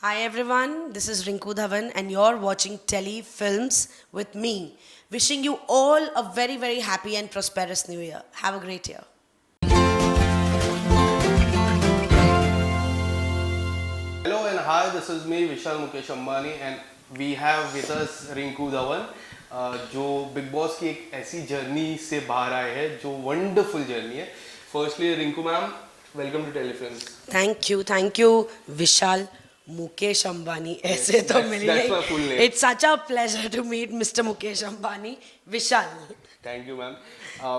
Hi everyone, this is Rinku Dhawan and you're watching Telly Films with me. Wishing you all a very, very happy and prosperous new year. Have a great year. Hello and hi, this is me Vishal Mukesh Ambani and we have with us Rinku Dhawan जो Bigg Boss की एक ऐसी journey से बाहर आए हैं जो wonderful journey है. Firstly Rinku ma'am, welcome to telefilms. Thank you, Vishal Mukesh Ambani. ऐसे तो मिली that's my full नहीं. name. It's such a pleasure to meet Mr. Mukesh Ambani. Vishal. Thank you ma'am.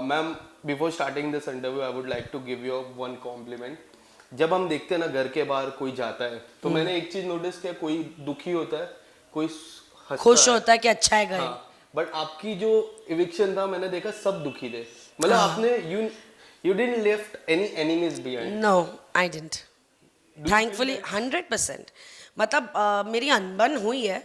Ma'am, before starting this interview I would like to give you one compliment. जब हम देखते हैं ना घर के बाहर कोई जाता है तो मैंने एक चीज नोटिस किया, कोई दुखी होता है, कोई हंसता खुश है. होता है कि अच्छा है घर. हाँ, बट आपकी जो इविक्शन था मैंने देखा सब दुखी थे. मतलब आपने you didn't left any enemies behind. No, I didn't. Thankfully 100%. मतलब मेरी अनबन हुई है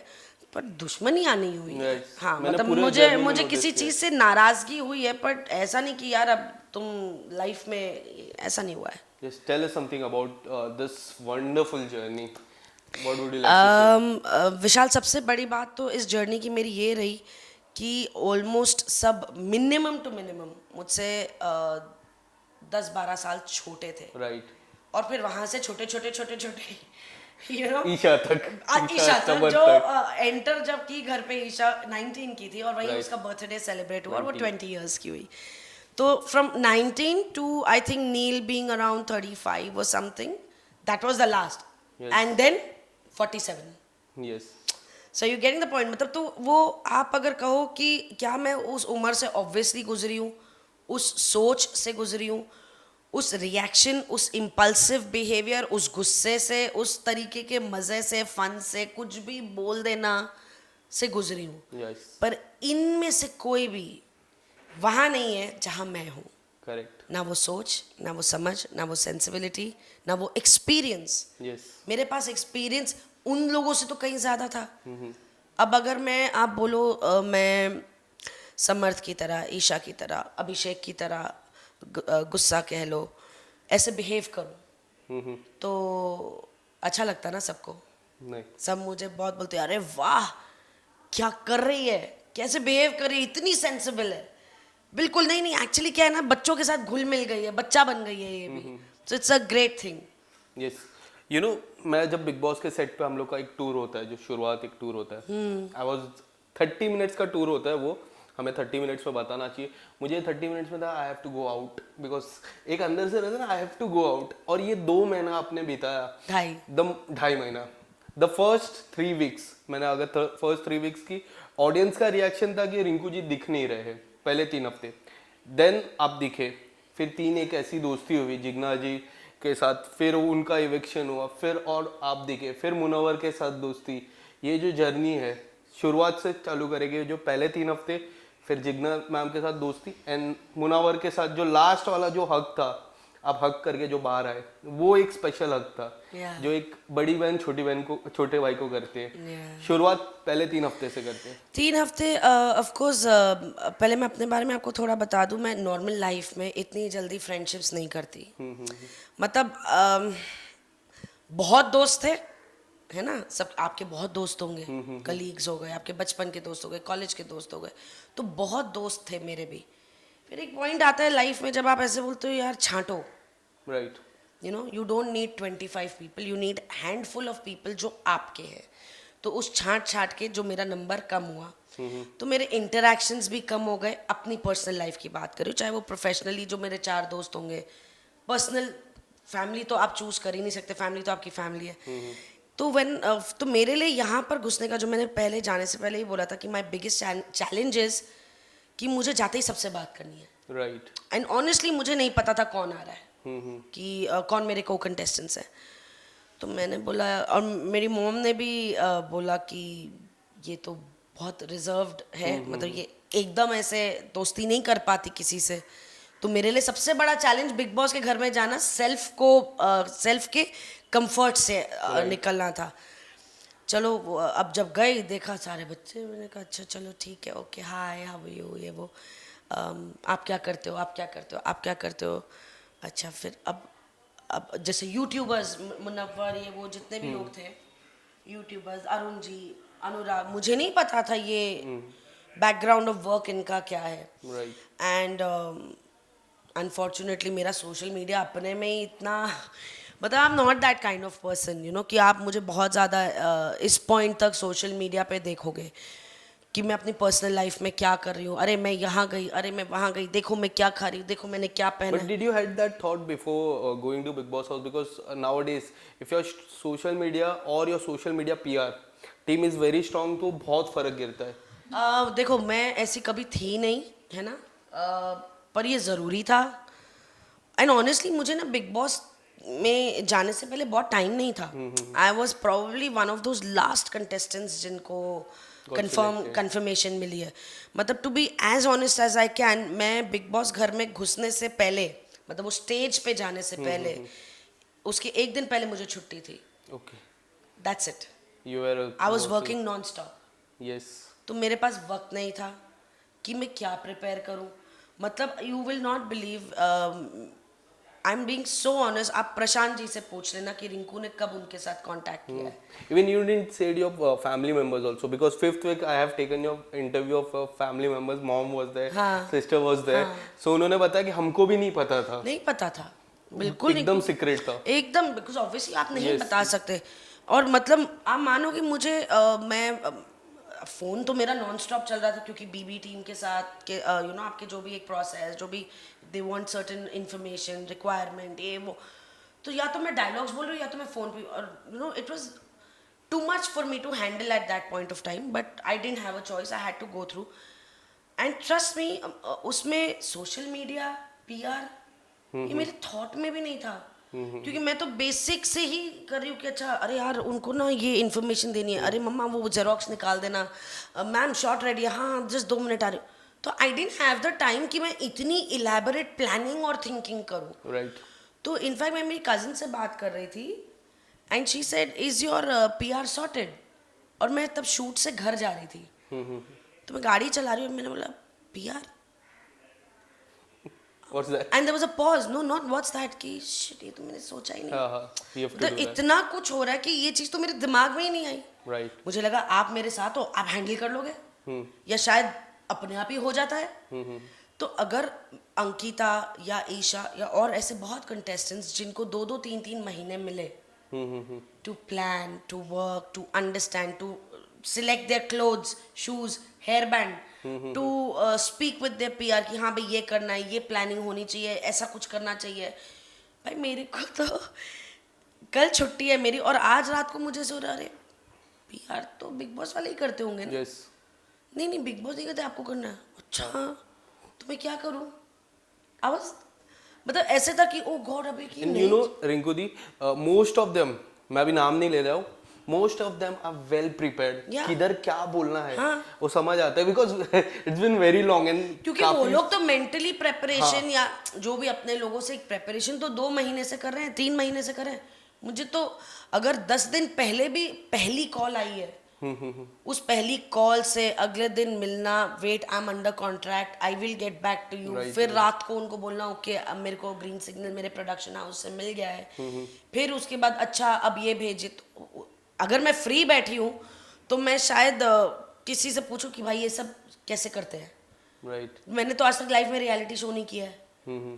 पर दुश्मनी नहीं हुई है. Yes. हाँ, मैंने मतलब पूरे मुझे journey में मुझे notice किसी किया. चीज से नाराजगी हुई है बट ऐसा नहीं कि यार अब तुम लाइफ में ऐसा नहीं हुआ है. Just tell us something about this wonderful journey. What would you like to say? विशाल, सबसे बड़ी बात तो इस जर्नी की मेरी ये रही कि ऑलमोस्ट सब मिनिमम टू मिनिमम मुझसे 10-12 साल छोटे थे. Right. और फिर वहां से छोटे छोटे छोटे छोटे यू नो ईशा तक. ईशा तक समर जो तक. एंटर जब की घर पे ईशा 19 की थी और वही Right. उसका बर्थडे सेलिब्रेट हुआ और वो 20. 20 इयर्स की हुई. तो फ्रॉम 19 टू आई थिंक नील बीइंग अराउंड 35 और something, that was the last. Yes. And then 47. Yes. So you getting the point. मतलब तो वो आप अगर कहो कि क्या मैं उस उम्र से ऑब्वियसली गुजरी हूँ, उस सोच से गुजरी हूँ, उस रिएक्शन, उस इम्पल्सिव बिहेवियर, उस गुस्से से, उस तरीके के मज़े से, फन से, कुछ भी बोल देना से गुजरी हूँ. Yes. पर इनमें से कोई भी वहाँ नहीं है जहाँ मैं हूँ. Correct. ना वो सोच, ना वो समझ, ना वो सेंसिबिलिटी, ना वो एक्सपीरियंस. Yes. मेरे पास एक्सपीरियंस उन लोगों से तो कहीं ज़्यादा था. अब अगर मैं आप बोलो मैं समर्थ की तरह, ईशा की तरह, अभिषेक की तरह गुस्सा कह लो, ऐसे बिहेव करूं तो अच्छा लगता ना सबको. नहीं. सब मुझे बहुत बोलते हैं अरे वाह क्या कर रही है, कैसे बिहेव कर रही है, इतनी सेंसिबल है. बिल्कुल नहीं नहीं, एक्चुअली क्या है ना, बच्चों के साथ घुल मिल गई है, बच्चा बन गई है ये भी. So it's a great thing. Yes. You know, मैं जब बिग बॉस के सेट पे हम लोग का एक टूर होता है, जो शुरुआत एक टूर होता है, आई वॉज 30 मिनट्स का टूर होता है वो. हमें 30 मिनट्स में बताना चाहिए. मुझे 30 मिनट्स में था I have to go out because एक अंदर से रहता है ना, I have to go out. और ये 2 महीना आपने बिताया. 2.5 महीना. द फर्स्ट 3 वीक्स मैंने अगर फर्स्ट 3 वीक्स की ऑडियंस का रिएक्शन था कि रिंकू जी दिख नहीं रहे पहले 3 हफ्ते. देन आप दिखे. फिर 3 एक ऐसी दोस्ती हुई जिग्ना जी के साथ, फिर उनका इविक्शन हुआ, फिर और आप दिखे, फिर मुनव्वर के साथ दोस्ती. ये जो जर्नी है शुरुआत से चालू करेंगे, जो पहले 3 हफ्ते, फिर जिग्ना मैम के साथ दोस्ती एंड मुनव्वर के साथ जो लास्ट वाला जो हक था, आप हक करके जो बाहर आए, वो एक स्पेशल हक था. Yeah. जो एक बड़ी बहन छोटी बहन को, छोटे भाई को करते हैं. Yeah. शुरुआत पहले 3 हफ्ते से करते हैं. 3 हफ्ते ऑफ कोर्स. पहले मैं अपने बारे में आपको थोड़ा बता दूं, मैं नॉर्मल लाइफ में इतनी जल्दी फ्रेंडशिप्स नहीं करती. मतलब बहुत दोस्त थे, है ना, सब आपके बहुत दोस्त होंगे, कलीग्स हो गए, आपके बचपन के दोस्त हो गए, कॉलेज के दोस्त हो गए, तो बहुत दोस्त थे मेरे भी. फिर एक पॉइंट आता है लाइफ में जब आप ऐसे बोलते हो यार छांटो. Right. You know you don't need 25 people, you need handful of people जो आपके हैं. तो उस छांट के जो मेरा नंबर कम हुआ, तो मेरे इंटरेक्शंस भी कम हो गए. अपनी पर्सनल लाइफ की बात करूँ, चाहे वो प्रोफेशनली जो मेरे 4 दोस्त होंगे, पर्सनल फैमिली तो आप चूज कर ही नहीं सकते, फैमिली तो आपकी फैमिली है. तो मेरे लिए यहाँ पर घुसने का, जो मैंने पहले जाने से पहले ही बोला था कि माई बिगेस्ट चैलेंज इज कि मुझे जाते ही सबसे बात करनी है. राइट. एंड ऑनेस्टली मुझे नहीं पता था कौन आ रहा है, कि कौन मेरे को कंटेस्टेंट्स हैं. तो मैंने बोला, और मेरी मॉम ने भी बोला कि ये तो बहुत रिजर्व्ड है, मतलब ये एकदम ऐसे दोस्ती नहीं कर पाती किसी से. तो मेरे लिए सबसे बड़ा चैलेंज बिग बॉस के घर में जाना, सेल्फ के कंफर्ट से निकलना था. चलो अब जब गए देखा सारे बच्चे, मैंने कहा अच्छा चलो ठीक है, okay hi how are you, ये वो, आप क्या करते हो, आप क्या करते हो, आप क्या करते हो. अच्छा फिर अब जैसे यूट्यूबर्स, मुनव्वर, ये वो जितने भी लोग थे, यूट्यूबर्स, अरुण जी, अनुराग, मुझे नहीं पता था ये बैकग्राउंड ऑफ वर्क इनका क्या है. राइट. एंड अनफॉर्चुनेटली मेरा सोशल मीडिया अपने में ही इतना, मतलब I am not that kind of person you know, कि आप मुझे बहुत ज़्यादा इस पॉइंट तक सोशल मीडिया पे देखोगे कि मैं अपनी पर्सनल लाइफ में क्या कर रही हूँ. अरे मैं यहाँ गई, अरे मैं वहाँ गई, देखो मैं क्या खा रही हूँ, देखो मैंने क्या पहना But है. did you had that thought before going to Big Boss house? Because nowadays, if your social media or your social media PR team is very strong, तो बहुत फर्क गिरता है. देखो मैं ऐसी कभी थी नहीं, है ना. पर ये ज़रूरी था. एंड ऑनेस्टली मुझे ना बिग बॉस में जाने से पहले बहुत टाइम नहीं था. I was probably one of those last contestants जिनको कंफर्मेशन मिली है. मतलब to be as honest as I can, मैं बिग बॉस घर में घुसने से पहले, मतलब वो स्टेज पे जाने से पहले, उसके एक दिन पहले मुझे छुट्टी थी. Okay. That's it. You were I was working non stop. Yes. तो मेरे पास वक्त नहीं था कि मैं क्या प्रिपेयर करूं. मतलब you will not believe, I am being so honest. आप प्रशांत जी से पूछ लेना कि रिंकू ने कब उनके साथ कांटेक्ट किया है. Even you didn't say your family members also, because fifth week I have taken your interview of family members. Mom was there, हाँ. sister was there. So उन्होंने बताया कि हमको भी नहीं पता था. नहीं पता था, बिल्कुल नहीं. एकदम सीक्रेट था. एकदम, बिकॉज ऑब्वियसली आप नहीं Yes. बता सकते. और मतलब आप मानोगे मुझे, मैं फ़ोन तो मेरा नॉन स्टॉप चल रहा था क्योंकि बीबी टीम के साथ के यू नो आपके जो भी एक प्रोसेस, जो भी they want certain information requirement, ये वो, तो या तो मैं डायलॉग्स बोल रही हूँ या तो मैं फ़ोन पे. और you know it was too much for me to handle at that point of time, but I didn't have a choice, I had to go through. And trust me, उसमें social media, PR, ये मेरे thought में भी नहीं था. क्योंकि मैं तो बेसिक से ही कर रही हूँ कि अच्छा, अरे यार उनको ना ये इन्फॉर्मेशन देनी है, अरे मम्मा वो जेरोक्स निकाल देना, मैम शॉर्ट रेडी है, हाँ जस्ट 2 मिनट आ रही हूँ. तो आई डिडंट हैव द टाइम कि मैं इतनी इलेबोरेट प्लानिंग और थिंकिंग करूँ. Right. तो इनफैक्ट मैं मेरी कजिन से बात कर रही थी and she said is your PR sorted. और मैं तब शूट से घर जा रही थी, तो मैं गाड़ी चला रही हूँ और मैंने बोला PR. What's that? And there was a pause. No not what's that, कि शिट ये तो मैंने सोचा ही नहीं. हाँ. You have to तो do that. इतना कुछ हो रहा है कि ये चीज़ तो मेरे दिमाग में ही नहीं आई. Right. मुझे लगा आप मेरे साथ हो, आप हैंडल कर लोगे, या शायद अपने आप ही हो जाता है. तो अगर अंकिता या ईशा या और ऐसे बहुत कंटेस्टेंट्स जिनको 2-2, 3-3 महीने मिले to plan, to work, to understand, to select their clothes, shoes, hair band, to speak with their PR कि हाँ भाई ये करना है, ये प्लानिंग होनी चाहिए, ऐसा कुछ करना चाहिए. भाई मेरे को तो कल छुट्टी है मेरी और आज रात को मुझे सो रहा, अरे पीआर तो बिग बॉस वाले ही करते होंगे ना. Yes. नहीं बिग बॉस नहीं करते, आपको करना है. अच्छा तो मैं क्या करूं. आवाज मतलब ऐसे था कि ओ गॉड अभी की And नहीं. you know, Rinku di, most of them, मैं अभी नाम नहीं ले रहा हूँ, most of them are well prepared. Yeah. किधर क्या बोलना है, हाँ. वो समझ आता है, because it's been very long and क्योंकि वो काफी. लोग तो मेंटली प्रेपरेशन या जो भी अपने लोगों से एक प्रेपरेशन तो 2 महीने से कर रहे हैं, 3 महीने से कर रहे हैं. मुझे तो अगर 10 दिन पहले भी पहली कॉल आई है, उस पहली कॉल से अगले दिन मिलना, wait I am under contract, I will get back to you, फिर रात को उनको बोलना ओके अब मेरे को ग्रीन सिग्नल मेरे प्रोडक्शन हाउस से मिल गया है, फिर उसके बाद अच्छा अब ये भेजे. तो अगर मैं फ्री बैठी हूँ तो मैं शायद किसी से पूछूं कि भाई ये सब कैसे करते हैं. Right. मैंने तो आज तक लाइफ में रियलिटी शो नहीं किया है.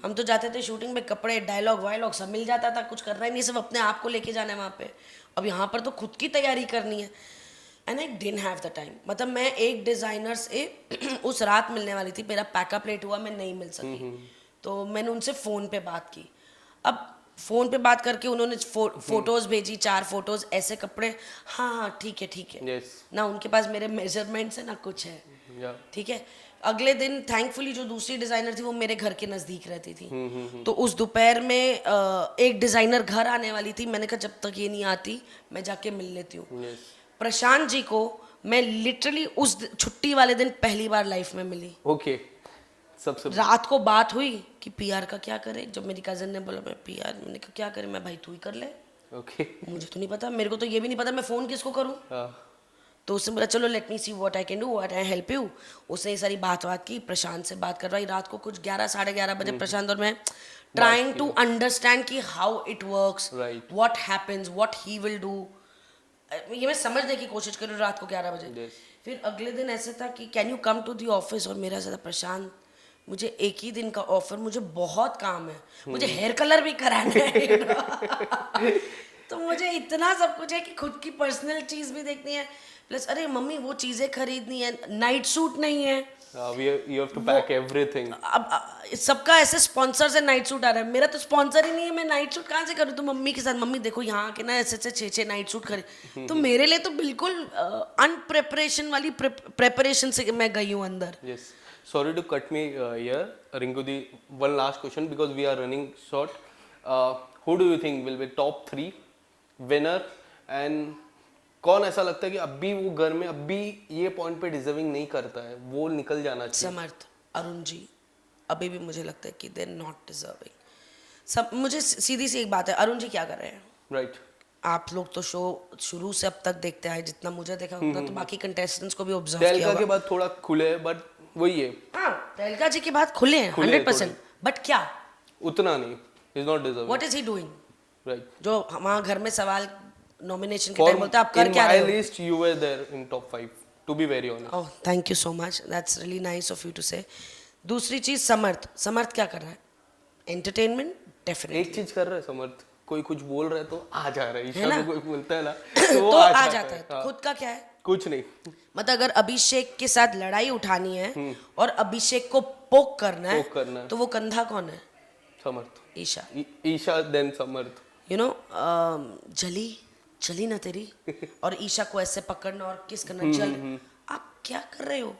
हम तो जाते थे शूटिंग में, कपड़े डायलॉग वायलॉग सब मिल जाता था, कुछ करना ही नहीं, सिर्फ अपने आप को लेके जाना है वहाँ पे. अब यहाँ पर तो खुद की तैयारी करनी है. And I didn't have the time. मतलब मैं एक डिज़ाइनर से उस रात मिलने वाली थी, मेरा पैकअप लेट हुआ, मैं नहीं मिल सकी. तो मैंने उनसे फ़ोन पे बात की. अब फ़ोन पे बात करके उन्होंने फोटोज़ भेजी, 4 फोटोज़, ऐसे कपड़े, हाँ ठीक है. Yes. ना उनके पास मेरे मेजरमेंट्स है ना कुछ है. Yeah. ठीक है. अगले दिन थैंकफुली जो दूसरी डिज़ाइनर थी वो मेरे घर के नज़दीक रहती थी. तो उस दोपहर में एक डिज़ाइनर घर आने वाली थी. मैंने कहा जब तक ये नहीं आती मैं जाके मिल लेती हूँ. Yes. प्रशांत जी को मैं लिटरली उस छुट्टी वाले दिन पहली बार लाइफ में मिली. Okay. सबसे रात को बात हुई कि पीआर का क्या करे. जब मेरी कज़न ने बोला मैं पीआर, मैंने कहा क्या करे. मैं भाई तू ही कर ले. Okay. मुझे तो नहीं पता, मेरे को तो ये भी नहीं पता मैं फ़ोन किसको करूँ. तो उसने बोला चलो let me see what I can do, what I help you. उसने ये सारी बात की, प्रशांत से बात करवाई. रात को कुछ 11 साढ़े 11 बजे प्रशांत और मैं ट्राइंग टू अंडरस्टैंड कि how it works, Right. What happens, what he will do. ये मैं समझने की कोशिश कर रही हूँ रात को 11 बजे। Yes. फिर अगले दिन ऐसे था कि can you come to the office, और मेरा ज़्यादा प्रशांत मुझे एक ही दिन का ऑफर, मुझे बहुत काम है, मुझे हेयर कलर भी कराना है तो मुझे इतना सब कुछ है कि खुद की पर्सनल चीज़ भी देखनी है, प्लस अरे मम्मी वो चीज़ें खरीदनी है, नाइट सूट नहीं है। You have to pack everything. अब सबका ऐसे स्पॉन्सर से नाइट सूट आ रहा है, मेरा तो स्पॉन्सर ही नहीं है, मैं नाइट सूट कहाँ से करूँ? तो मम्मी के साथ, मम्मी देखो यहाँ आके ना ऐसे ऐसे 6-6 नाइट सूट खरीद, तो मेरे लिए तो बिल्कुल अनप्रेपरेशन वाली प्रेपरेशन से मैं गई हूँ अंदर। Yes. Sorry to cut me here, Ringudi. One last question because we are running short. Who do you think will be top 3 winner and कौन ऐसा लगता है कि अभी वो घर में अभी ये पॉइंट पे डिजर्विंग नहीं करता है, वो निकल जाना चाहिए? समर्थ, अरुण जी, अभी भी मुझे लगता है कि दे आर नॉट डिजर्विंग। सब मुझे सीधी सी एक बात है, अरुण जी क्या कर रहे हैं? राइट. आप लोग तो शो शुरू से अब तक देखते हैं, जितना मुझे देखा उतना तो बाकी कंटेस्टेंट्स को भी ऑब्जर्व किया तेलका के होगा। बाद थोड़ा खुले बट वही है, हाँ, तेलका जी की बात खुले हैं 100%, बट क्या, उतना नहीं, is not deserving. What is he doing? Right. जो वहाँ घर में सवाल नॉमिनेशन के टाइम बोलते हैं आप कर क्या In रहे my हो? list you were there in top 5 to be very honest. Oh thank you so much, that's really nice of you to say. दूसरी चीज समर्थ, समर्थ क्या कर रहा है? एंटरटेनमेंट डेफिनेटली, एक चीज कर रहा है समर्थ, कोई कुछ बोल रहा है तो आ जा रहा है, है ईशा ना? को कोई बोलता है ना तो वो आ जाता है। हाँ, खुद का क्या है? कुछ नहीं. मतलब अगर अभिषेक के साथ लड़ाई उठानी है और अभिषेक को पोक करना पोक करना है. तो वो कंधा कौन है? Samarth. Isha. Isha then Samarth. You know जली चली ना तेरी, और ईशा को ऐसे पकड़ना और किस करना, चल। आप क्या कर रहे हो?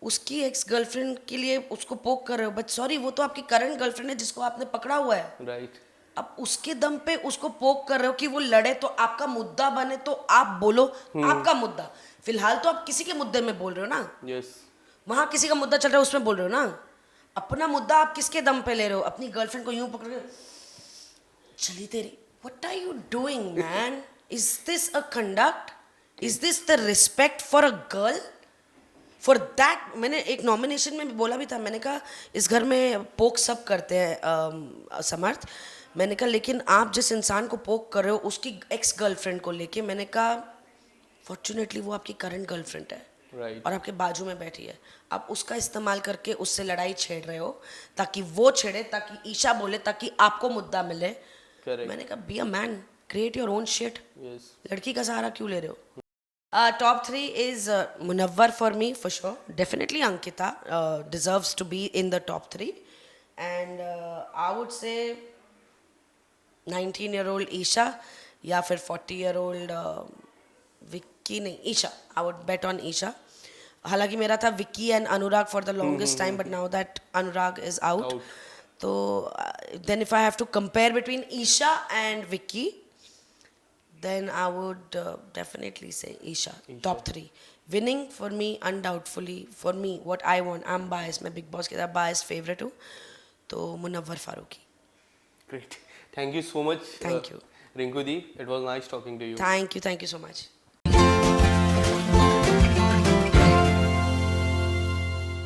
उसकी एक्स गर्लफ्रेंड के लिए उसको पोक कर रहे हो, बट सॉरी वो तो आपकी करंट गर्लफ्रेंड है जिसको आपने पकड़ा हुआ है। राइट. अब उसके दम पे उसको पोक कर रहे हो कि वो लड़े तो आपका मुद्दा बने, तो आप बोलो आपका मुद्दा। फिलहाल तो आप किसी के मुद्दे में बोल रहे हो ना, यस. वहां किसी का मुद्दा चल रहा है उसमें बोल रहे हो ना। अपना मुद्दा आप किसके दम पे ले रहे हो? अपनी गर्लफ्रेंड को यूं पकड़ रहे हो, चली तेरी। What are you doing, man? Is this a conduct? Is this the respect for a girl? For that, मैंने एक नॉमिनेशन में भी बोला भी था, मैंने कहा इस घर में पोक सब करते हैं समर्थ, मैंने कहा लेकिन आप जिस इंसान को पोक कर रहे हो उसकी एक्स गर्लफ्रेंड को लेके, मैंने कहा फॉर्चुनेटली वो आपकी करंट गर्लफ्रेंड है राइट. और आपके बाजू में बैठी है, आप उसका इस्तेमाल करके उससे लड़ाई छेड़ रहे हो ताकि वो छेड़े, ताकि ईशा बोले, ताकि आपको मुद्दा मिले। करेक्ट. मैंने कहा be a man, create your own shit, yes. लड़की का सहारा क्यों ले रहे हो? Top 3 is Munawar for me for sure, definitely Ankita deserves to be in the top 3 and I would say 19-year-old Isha या फिर 40-year-old विक्की, नहीं Isha, I would bet on Isha. हालांकि मेरा था Vicky and Anurag for the longest time, but now that Anurag is out, तो then if I have to compare between Isha and Vicky, then I would definitely say Isha. Top 3 winning for me undoubtedly, for me what I want, I'm biased, मैं Big Boss के साथ biased favorite हूँ, तो Munawwar Farooqui. Great. Thank you so much. Thank you. Rinku Di, it was nice talking to you. Thank you so much.